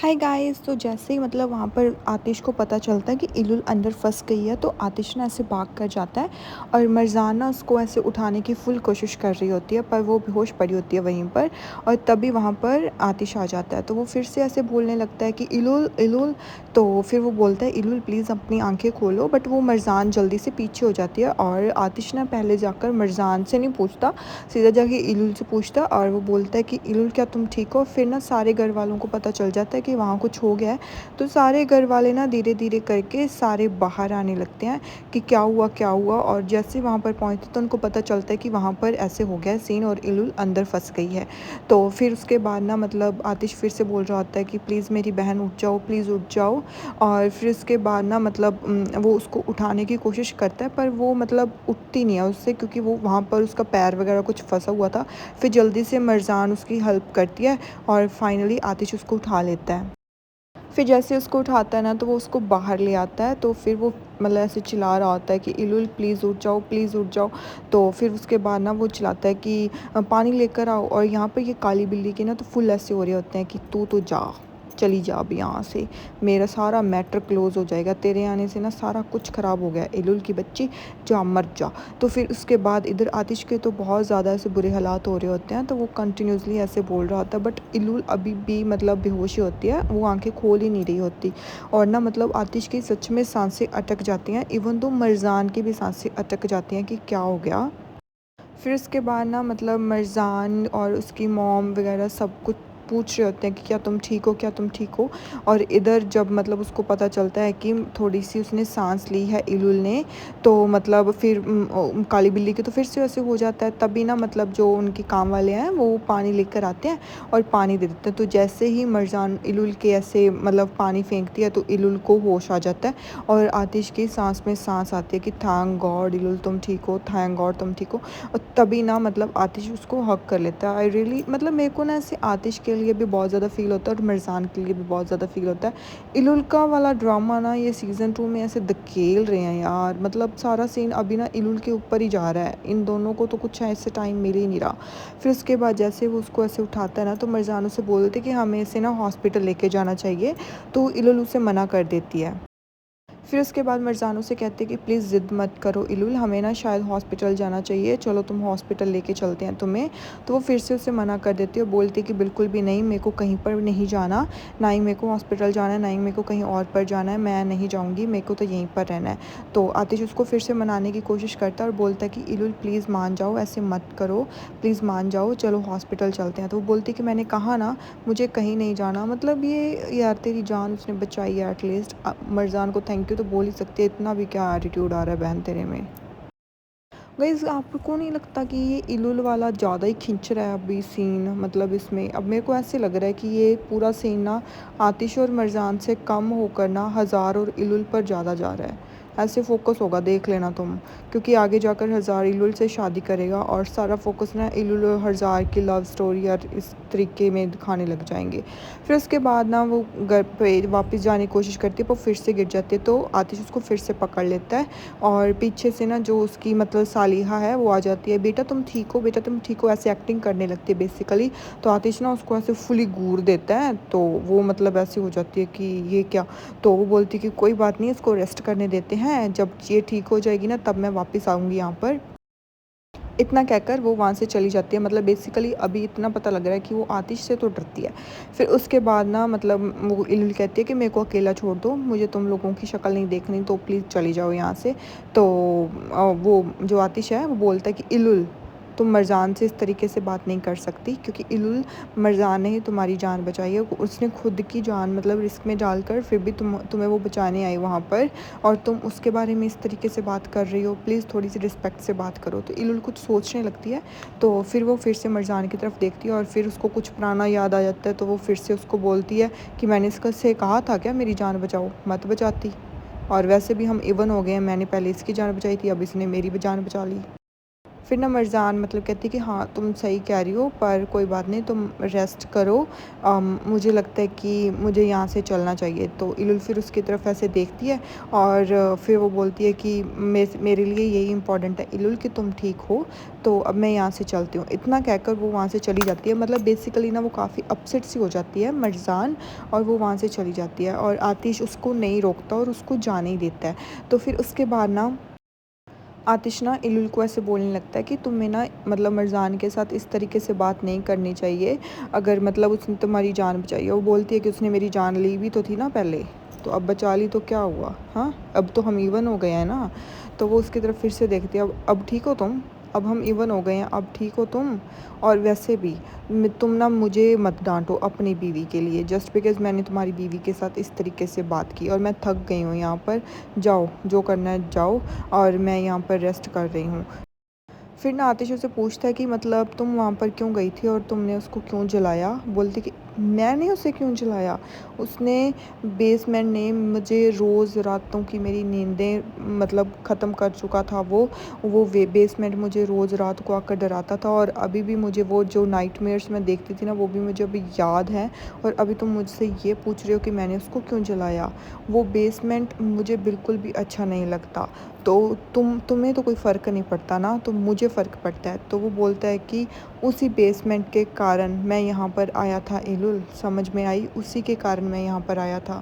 Hi guys. तो जैसे ही मतलब वहाँ पर आतिश को पता चलता है कि इलुल अंदर फंस गई है, तो आतिश ना ऐसे भाग कर जाता है और मरजाना उसको ऐसे उठाने की फुल कोशिश कर रही होती है, पर वो बेहोश पड़ी होती है वहीं पर। और तभी वहाँ पर आतिश आ जाता है, तो वो फिर से ऐसे बोलने लगता है कि इलुल इलुल। तो फिर वो बोलता है इलुल प्लीज़ अपनी आंखें खोलो, बट वो मरजान जल्दी से पीछे हो जाती है और आतिश ना पहले जाकर मरजान से नहीं पूछता, सीधा जाके इलुल से पूछता और वो बोलता है कि इलुल क्या तुम ठीक हो। फिर ना सारे घर वालों को पता चल जाता है कि वहाँ कुछ हो गया है, तो सारे घर वाले ना धीरे धीरे करके सारे बाहर आने लगते हैं कि क्या हुआ क्या हुआ। और जैसे वहाँ पर पहुँचते तो उनको पता चलता है कि वहाँ पर ऐसे हो गया है सीन और इलुल अंदर फंस गई है। तो फिर उसके बाद ना मतलब आतिश फिर से बोल रहा होता है कि प्लीज़ मेरी बहन उठ जाओ, प्लीज़ उठ जाओ। और फिर उसके बाद ना मतलब वो उसको उठाने की कोशिश करता है, पर वो मतलब उठती नहीं है उससे, क्योंकि वो वहाँ पर उसका पैर वगैरह कुछ फंसा हुआ था। फिर जल्दी से मरजान उसकी हेल्प करती है और फाइनली आतिश उसको उठा लेता है। फिर जैसे उसको उठाता है ना, तो वो उसको बाहर ले आता है। तो फिर वो मतलब ऐसे चिल्ला रहा होता है कि इलुल प्लीज़ उठ जाओ, प्लीज़ उठ जाओ। तो फिर उसके बाद ना वो चिल्लाता है कि पानी लेकर आओ। और यहाँ पर ये काली बिल्ली के ना तो फुल ऐसे हो रहे होते हैं कि तू तो जा, चली जा अब यहाँ से, मेरा सारा मैटर क्लोज़ हो जाएगा, तेरे आने से ना सारा कुछ ख़राब हो गया, इलुल की बच्ची जा मर जा। तो फिर उसके बाद इधर आतिश के तो बहुत ज़्यादा ऐसे बुरे हालात हो रहे होते हैं, तो वो कंटिन्यूसली ऐसे बोल रहा होता है, बट इलुल अभी भी मतलब बेहोश ही होती है, वो आंखें खोल ही नहीं रही होती। और ना मतलब आतिश की सच में सांसें अटक जाती हैं, इवन तो मरजान की भी सांसें अटक जाती हैं कि क्या हो गया। फिर उसके बाद ना मतलब मरजान और उसकी मॉम वगैरह सब कुछ पूछ रहे होते हैं कि क्या तुम ठीक हो, क्या तुम ठीक हो। और इधर जब मतलब उसको पता चलता है कि थोड़ी सी उसने सांस ली है इलुल ने, तो मतलब फिर काली बिल्ली के तो फिर से ऐसे हो जाता है। तभी ना मतलब जो उनके काम वाले हैं वो पानी लेकर आते हैं और पानी दे देते हैं। तो जैसे ही मरजान इलुल के ऐसे मतलब पानी फेंकती है, तो इलुल को होश आ जाता है और आतिश की सांस में सांस आती है कि थैंक गॉड इलुल तुम ठीक हो, थैंक गॉड तुम ठीक हो। और तभी ना मतलब आतिश उसको हक कर लेता है। आई रियली मतलब मेरे को ना ऐसे आतिश के लिए भी बहुत ज़्यादा फ़ील होता है और मिर्ज़ान के लिए भी बहुत ज़्यादा फ़ील होता है। इलुल का वाला ड्रामा ना ये सीज़न 2 में ऐसे धकेल रहे हैं यार, मतलब सारा सीन अभी ना इलुल के ऊपर ही जा रहा है, इन दोनों को तो कुछ ऐसे टाइम मिल ही नहीं रहा। फिर उसके बाद जैसे वो उसको ऐसे उठाता है ना, तो मिर्ज़ान उसे बोल देते कि हमें इसे ना हॉस्पिटल लेके जाना चाहिए, तो इलुल उसे मना कर देती है। फिर उसके बाद मरजानों से कहते हैं कि प्लीज़ ज़िद मत करो इलुल, हमें ना शायद हॉस्पिटल जाना चाहिए, चलो तुम हॉस्पिटल लेके चलते हैं तुम्हें। तो वो फिर से उसे मना कर देती है और बोलती है कि बिल्कुल भी नहीं, मेरे को कहीं पर नहीं जाना, ना ही मेरे को हॉस्पिटल जाना है, ना ही मेरे को कहीं और पर जाना है, मैं नहीं जाऊँगी, मेरे को तो यहीं पर रहना है। तो आतिश उसको फिर से मनाने की कोशिश करता है और बोलता है कि इलुल प्लीज़ मान जाओ, ऐसे मत करो, प्लीज़ मान जाओ, चलो हॉस्पिटल चलते हैं। तो वो बोलती है कि मैंने कहा ना, मुझे कहीं नहीं जाना। मतलब ये यार तेरी जान उसने बचाई है एटलीस्ट, मरजान को थैंक यू तो बोल ही सकती है, इतना भी क्या एटीट्यूड आ रहा है बहन तेरे में। गाइस आपको नहीं लगता कि ये इलुल वाला ज़्यादा ही खींच रहा है अभी सीन, मतलब इसमें अब मेरे को ऐसे लग रहा है कि ये पूरा सीन ना आतिश और मरजान से कम होकर ना हज़ार और इलुल पर ज़्यादा जा रहा है। ऐसे फोकस होगा, देख लेना तुम, क्योंकि आगे जाकर हज़ार इलुल से शादी करेगा और सारा फोकस ना इलुल और हज़ार की लव स्टोरी और इस तरीके में दिखाने लग जाएंगे। फिर उसके बाद ना वो घर पे वापस जाने की कोशिश करती है, पर फिर से गिर जाती है, तो आतिश उसको फिर से पकड़ लेता है। और पीछे से ना जो उसकी मतलब सालिहा है वो आ जाती है, बेटा तुम ठीक हो, बेटा तुम ठीक हो, ऐसे एक्टिंग करने लगती है बेसिकली। तो आतिश ना उसको ऐसे फुली घूर देता है, तो वो मतलब ऐसी हो जाती है कि ये क्या। तो वो बोलती है कि कोई बात नहीं, इसको रेस्ट करने देते हैं, जब ये ठीक हो जाएगी ना तब मैं वापस आऊँगी यहाँ पर। इतना कहकर वो वहाँ से चली जाती है। मतलब बेसिकली अभी इतना पता लग रहा है कि वो आतिश से तो डरती है। फिर उसके बाद ना मतलब वो इलुल कहती है कि मेरे को अकेला छोड़ दो, मुझे तुम लोगों की शक्ल नहीं देखनी, तो प्लीज़ चली जाओ यहाँ से। तो वो जो आतिश है वो बोलता है कि इलुल तुम मरजान से इस तरीके से बात नहीं कर सकती, क्योंकि इलुल मरजान ने ही तुम्हारी जान बचाई है, उसने खुद की जान मतलब रिस्क में डालकर फिर भी तुम्हें वो बचाने आई वहाँ पर, और तुम उसके बारे में इस तरीके से बात कर रही हो, प्लीज़ थोड़ी सी रिस्पेक्ट से बात करो। तो इलुल कुछ सोचने लगती है, तो फिर वो फिर से मरजान की तरफ देखती है और फिर उसको कुछ पुराना याद आ जाता है, तो वो फिर से उसको बोलती है कि मैंने इसका से कहा था क्या मेरी जान बचाओ, मत बचाती, और वैसे भी हम इवन हो गए हैं, मैंने पहले इसकी जान बचाई थी, अब इसने मेरी भी जान बचा ली। फिर ना मरज़ान मतलब कहती है कि हाँ तुम सही कह रही हो, पर कोई बात नहीं, तुम रेस्ट करो। मुझे लगता है कि मुझे यहाँ से चलना चाहिए। तो इलुल फिर उसकी तरफ ऐसे देखती है और फिर वो बोलती है कि मेरे लिए यही इम्पोर्टेंट है इलुल कि तुम ठीक हो, तो अब मैं यहाँ से चलती हूँ। इतना कहकर वो वहाँ से चली जाती है। मतलब बेसिकली ना वो काफ़ी अपसेट सी हो जाती है मरज़ान, और वो वहाँ से चली जाती है और आतिश उसको नहीं रोकता और उसको जाने ही देता है। तो फिर उसके बाद ना आतिश ना इलुल को ऐसे बोलने लगता है कि तुम्हें ना मतलब मरज़ान के साथ इस तरीके से बात नहीं करनी चाहिए, अगर मतलब उसने तुम्हारी जान बचाई है। वो बोलती है कि उसने मेरी जान ली भी तो थी ना पहले, तो अब बचा ली तो क्या हुआ, हाँ अब तो हम इवन हो गए हैं ना। तो वो उसकी तरफ फिर से देखती है, अब ठीक हो तुम, अब हम इवन हो गए हैं, अब ठीक हो तुम। और वैसे भी तुम ना मुझे मत डांटो अपनी बीवी के लिए, जस्ट बिकॉज़ मैंने तुम्हारी बीवी के साथ इस तरीके से बात की और मैं थक गई हूँ यहाँ पर। जाओ जो करना है जाओ, और मैं यहाँ पर रेस्ट कर रही हूँ। फिर ना आतिश उससे पूछता है कि मतलब तुम वहाँ पर क्यों गई थी और तुमने उसको क्यों जलाया। बोलती कि मैंने उसे क्यों जलाया, उसने बेसमेंट ने मुझे रोज़ रातों की मेरी नींदें मतलब ख़त्म कर चुका था। वो बेसमेंट मुझे रोज़ रात को आकर डराता था, और अभी भी मुझे वो जो नाइटमेयर्स मैं देखती थी ना वो भी मुझे अभी याद है। और अभी तुम मुझसे ये पूछ रहे हो कि मैंने उसको क्यों जलाया। वो बेसमेंट मुझे बिल्कुल भी अच्छा नहीं लगता। तो तुम्हें तो कोई फ़र्क नहीं पड़ता ना, तो मुझे फ़र्क पड़ता है। तो वो बोलता है कि उसी बेसमेंट के कारण मैं यहाँ पर आया था इलुल, समझ में आई, उसी के कारण मैं यहाँ पर आया था,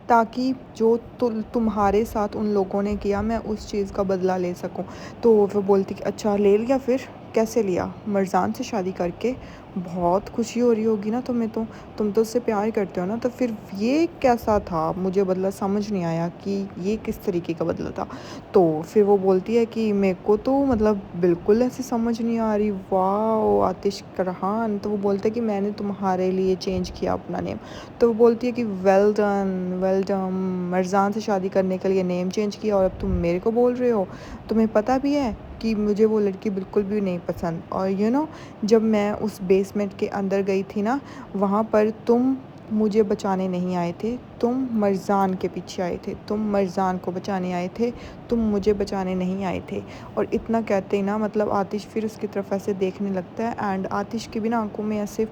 ताकि जो तुम्हारे साथ उन लोगों ने किया मैं उस चीज़ का बदला ले सकूं। तो वो बोलती कि अच्छा ले लिया, फिर कैसे लिया, मरज़ान से शादी करके। बहुत खुशी हो रही होगी ना तुम्हें, तो तुम तो उससे प्यार करते हो ना, तो फिर ये कैसा था, मुझे बदला समझ नहीं आया कि ये किस तरीके का बदला था। तो फिर वो बोलती है कि मेरे को तो मतलब बिल्कुल ऐसे समझ नहीं आ रही। वाह आतिश करहान। तो वो बोलता है कि मैंने तुम्हारे लिए चेंज किया अपना नेम। तो वो बोलती है कि वेल डन वेल डन, मरज़ान से शादी करने के लिए नेम चेंज किया और अब तुम मेरे को बोल रहे हो। तुम्हें पता भी है कि मुझे वो लड़की बिल्कुल भी नहीं पसंद। और जब मैं उस बेसमेंट के अंदर गई थी ना, वहाँ पर तुम मुझे बचाने नहीं आए थे, तुम मरज़ान के पीछे आए थे, तुम मरज़ान को बचाने आए थे, तुम मुझे बचाने नहीं आए थे। और इतना कहते ही ना मतलब आतिश फिर उसकी तरफ ऐसे देखने लगता है, एंड आतिश की भी ना आंखों में ऐसे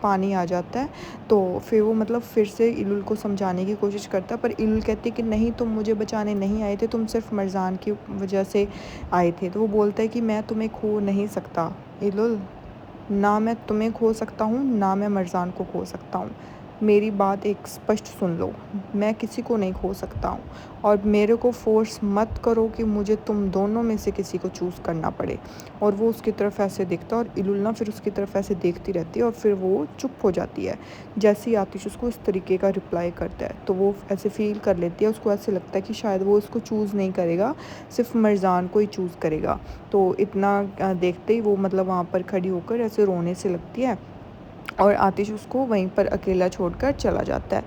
पानी आ जाता है। तो फिर वो मतलब फिर से इलुल को समझाने की कोशिश करता है, पर इलुल कहती है कि नहीं तुम मुझे बचाने नहीं आए थे, तुम सिर्फ मरज़ान की वजह से आए थे। तो वो बोलता है कि मैं तुम्हें खो नहीं सकता इलुल, ना मैं तुम्हें खो सकता हूँ ना मैं मरज़ान को खो सकता हूँ। मेरी बात एक स्पष्ट सुन लो, मैं किसी को नहीं खो सकता हूँ, और मेरे को फ़ोर्स मत करो कि मुझे तुम दोनों में से किसी को चूज़ करना पड़े। और वो उसकी तरफ ऐसे देखता है, और इलुल ना फिर उसकी तरफ ऐसे देखती रहती है, और फिर वो चुप हो जाती है। जैसे ही आतिश उसको इस तरीके का रिप्लाई करता है तो वो ऐसे फ़ील कर लेती है, उसको ऐसे लगता है कि शायद वो उसको चूज़ नहीं करेगा, सिर्फ मरज़ान को ही चूज़ करेगा। तो इतना देखते ही वो मतलब वहाँ पर खड़ी होकर ऐसे रोने से लगती है, और आतिश उसको वहीं पर अकेला छोड़कर चला जाता है।